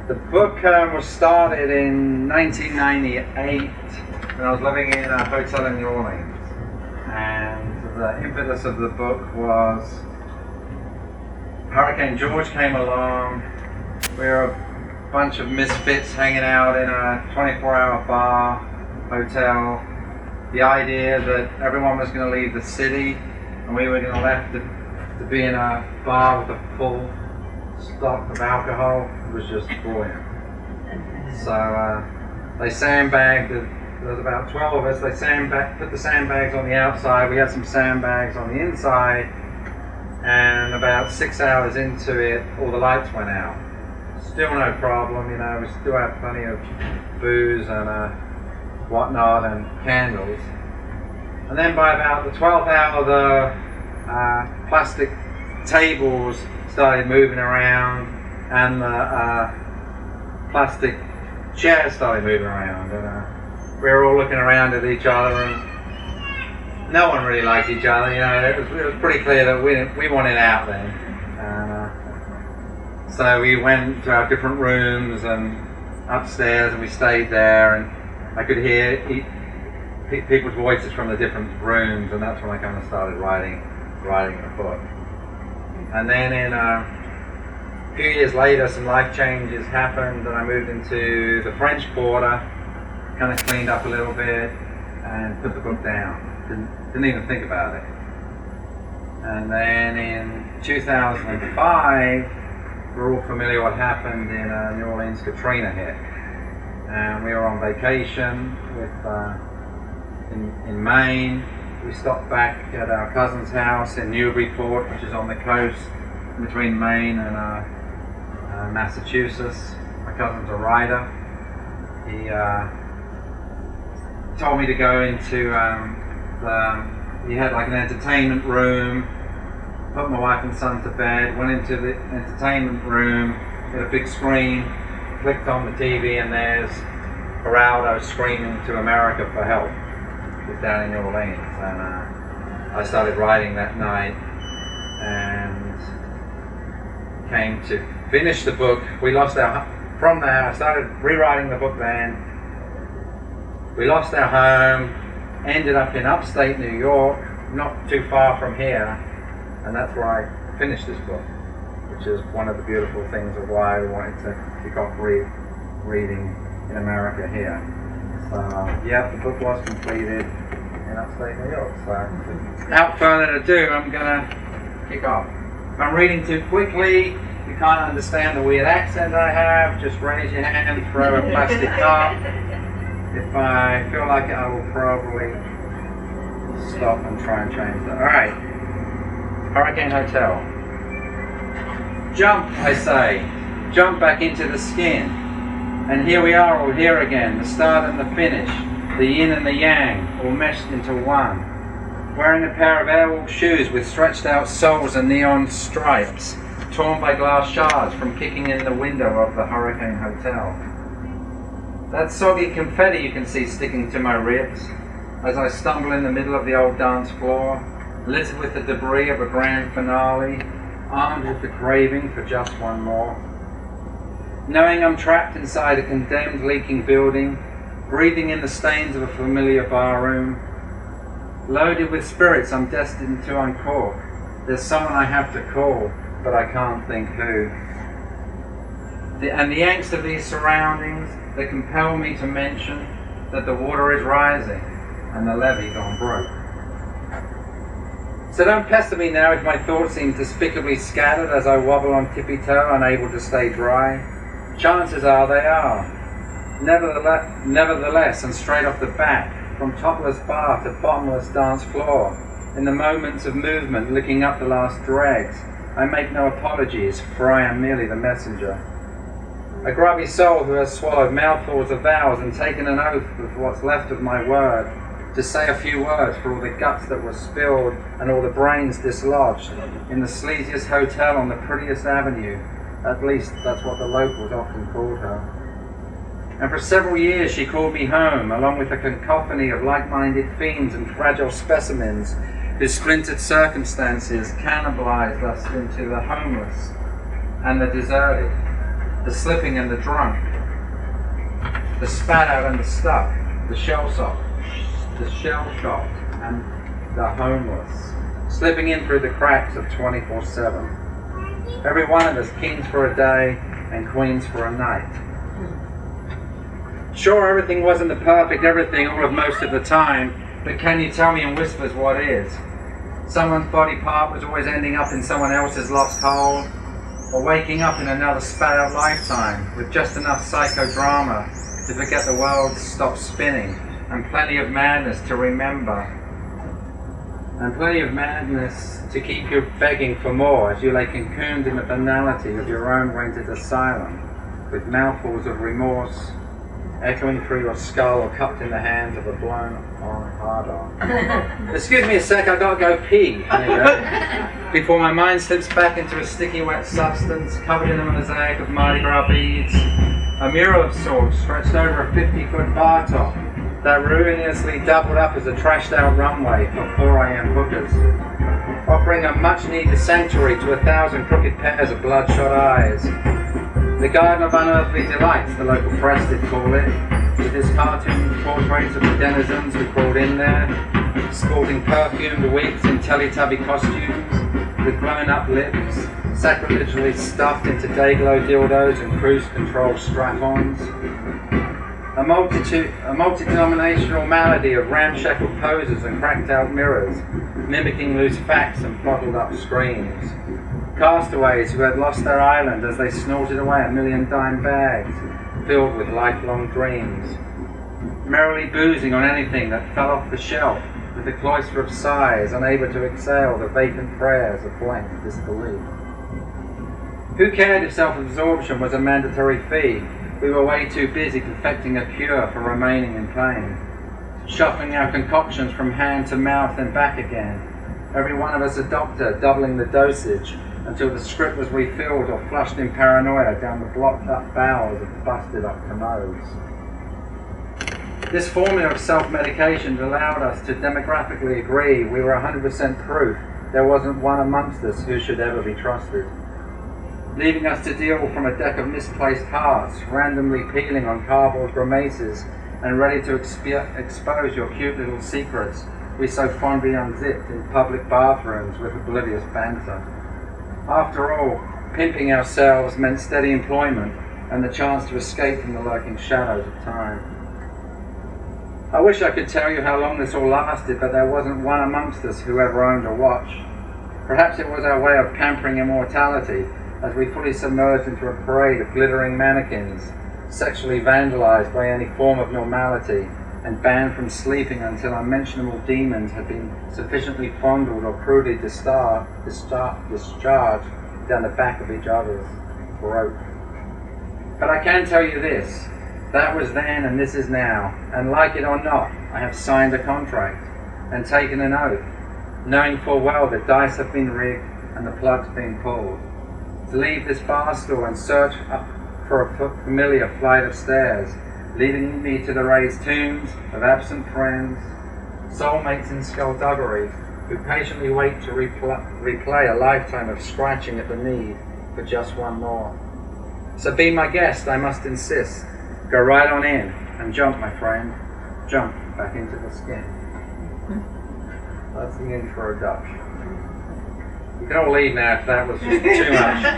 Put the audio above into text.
The book was started in 1998 when I was living in a hotel in New Orleans. And the impetus of the book was Hurricane George came along. We were a bunch of misfits hanging out in a 24-hour bar, hotel. The idea that everyone was going to leave the city and we were going to left to be in a bar with a full stock of alcohol was just brilliant. So they sandbagged, there was about 12 of us, they put the sandbags on the outside, we had some sandbags on the inside, and about 6 hours into it, all the lights went out. Still no problem, you know, we still had plenty of booze and whatnot and candles. And then by about the 12th hour, the plastic tables started moving around and the plastic chairs started moving around, and we were all looking around at each other, and no one really liked each other. You know, it was pretty clear that we wanted out then. And so we went to our different rooms and upstairs, and we stayed there, and I could hear people's voices from the different rooms, and that's when I kind of started writing the book. And then in a few years later, some life changes happened, and I moved into the French Quarter, kind of cleaned up a little bit, and put the book down. Didn't even think about it. And then in 2005, we're all familiar what happened in New Orleans. Katrina hit, and we were on vacation in Maine. We stopped back at our cousin's house in Newburyport, which is on the coast between Maine and Massachusetts. My cousin's a writer. He told me to go into he had like an entertainment room, put my wife and son to bed, went into the entertainment room, had a big screen, clicked on the TV, and there's Geraldo screaming to America for help. Down in New Orleans, and I started writing that night and came to finish the book. From there I started rewriting the book then. We lost our home, ended up in upstate New York, not too far from here, and that's where I finished this book, which is one of the beautiful things of why we wanted to kick off reading in America here. So yeah, the book was completed in upstate New York. So without further ado, I'm gonna kick off. If I'm reading too quickly, you can't understand the weird accent I have, just raise your hand, throw a plastic cup. If I feel like it, I will probably stop and try and change that. Alright, Hurricane Hotel. Jump, I say. Jump back into the skin. And here we are all here again, the start and the finish, the yin and the yang, all meshed into one. Wearing a pair of airwalk shoes with stretched out soles and neon stripes, torn by glass shards from kicking in the window of the Hurricane Hotel. That soggy confetti you can see sticking to my ribs as I stumble in the middle of the old dance floor, littered with the debris of a grand finale, armed with the craving for just one more. Knowing I'm trapped inside a condemned leaking building, breathing in the stains of a familiar barroom, loaded with spirits I'm destined to uncork. There's someone I have to call, but I can't think who. And the angst of these surroundings that compel me to mention that the water is rising and the levee gone broke. So don't pester me now if my thoughts seem despicably scattered as I wobble on tippy-toe, unable to stay dry. Chances are they are. Nevertheless, and straight off the bat, from topless bar to bottomless dance floor, in the moments of movement licking up the last dregs, I make no apologies, for I am merely the messenger. A grubby soul who has swallowed mouthfuls of vows and taken an oath with what's left of my word, to say a few words for all the guts that were spilled and all the brains dislodged in the sleaziest hotel on the prettiest avenue. At least that's what the locals often called her. And for several years she called me home, along with a cacophony of like-minded fiends and fragile specimens whose splintered circumstances cannibalized us into the homeless and the deserted. the slipping and the drunk, the spat out and the stuck, the shell-shocked and the homeless, slipping in through the cracks of 24/7. Every one of us kings for a day and queens for a night. Sure, everything wasn't the perfect everything all of most of the time, but can you tell me in whispers what is? Someone's body part was always ending up in someone else's lost hole, or waking up in another spat-out lifetime with just enough psychodrama to forget the world stopped spinning, and plenty of madness to remember, and plenty of madness to keep you begging for more as you lay cocooned in the banality of your own rented asylum, with mouthfuls of remorse echoing through your skull or cupped in the hands of a blown-on hard-on. Excuse me a sec, I gotta go pee. There you go. Before my mind slips back into a sticky wet substance covered in a mosaic of Mardi Gras beads, a mural of sorts stretched over a 50-foot bar top that ruinously doubled up as a trashed-out runway for 4 a.m. hookers, offering a much-needed sanctuary to 1,000 crooked pairs of bloodshot eyes. The Garden of Unearthly Delights, the local press did call it, with its cartoon portraits of the denizens who crawled in there, sporting perfumed wigs in Teletubby costumes, with blown-up lips, sacrilegiously stuffed into day-glow dildos and cruise control strap-ons. A multi-denominational malady of ramshackle poses and cracked-out mirrors, mimicking loose facts and bottled-up screams. Castaways who had lost their island as they snorted away 1,000,000 dime bags filled with lifelong dreams. Merrily boozing on anything that fell off the shelf with a cloister of sighs, unable to exhale the vacant prayers of blank disbelief. Who cared if self-absorption was a mandatory fee? We were way too busy perfecting a cure for remaining in pain, shuffling our concoctions from hand to mouth and back again. Every one of us a doctor, doubling the dosage until the script was refilled or flushed in paranoia down the blocked-up bowels of busted-up commodes. This formula of self-medication allowed us to demographically agree we were 100% proof there wasn't one amongst us who should ever be trusted, leaving us to deal from a deck of misplaced hearts, randomly peeling on cardboard grimaces and ready to expose your cute little secrets we so fondly unzipped in public bathrooms with oblivious banter. After all, pimping ourselves meant steady employment and the chance to escape from the lurking shadows of time. I wish I could tell you how long this all lasted, but there wasn't one amongst us who ever owned a watch. Perhaps it was our way of pampering immortality as we fully submerged into a parade of glittering mannequins, sexually vandalized by any form of normality, and banned from sleeping until unmentionable demons had been sufficiently fondled or crudely discharged down the back of each other's throat. But I can tell you this, that was then and this is now, and like it or not, I have signed a contract and taken an oath, knowing full well the dice have been rigged and the plug's been pulled, to leave this bar stool and search up for a familiar flight of stairs, leading me to the raised tombs of absent friends, soulmates in skullduggery, who patiently wait to replay a lifetime of scratching at the need for just one more. So be my guest, I must insist. Go right on in and jump, my friend. Jump back into the skin. That's the intro, Dutch. You can all leave now if that was just too much.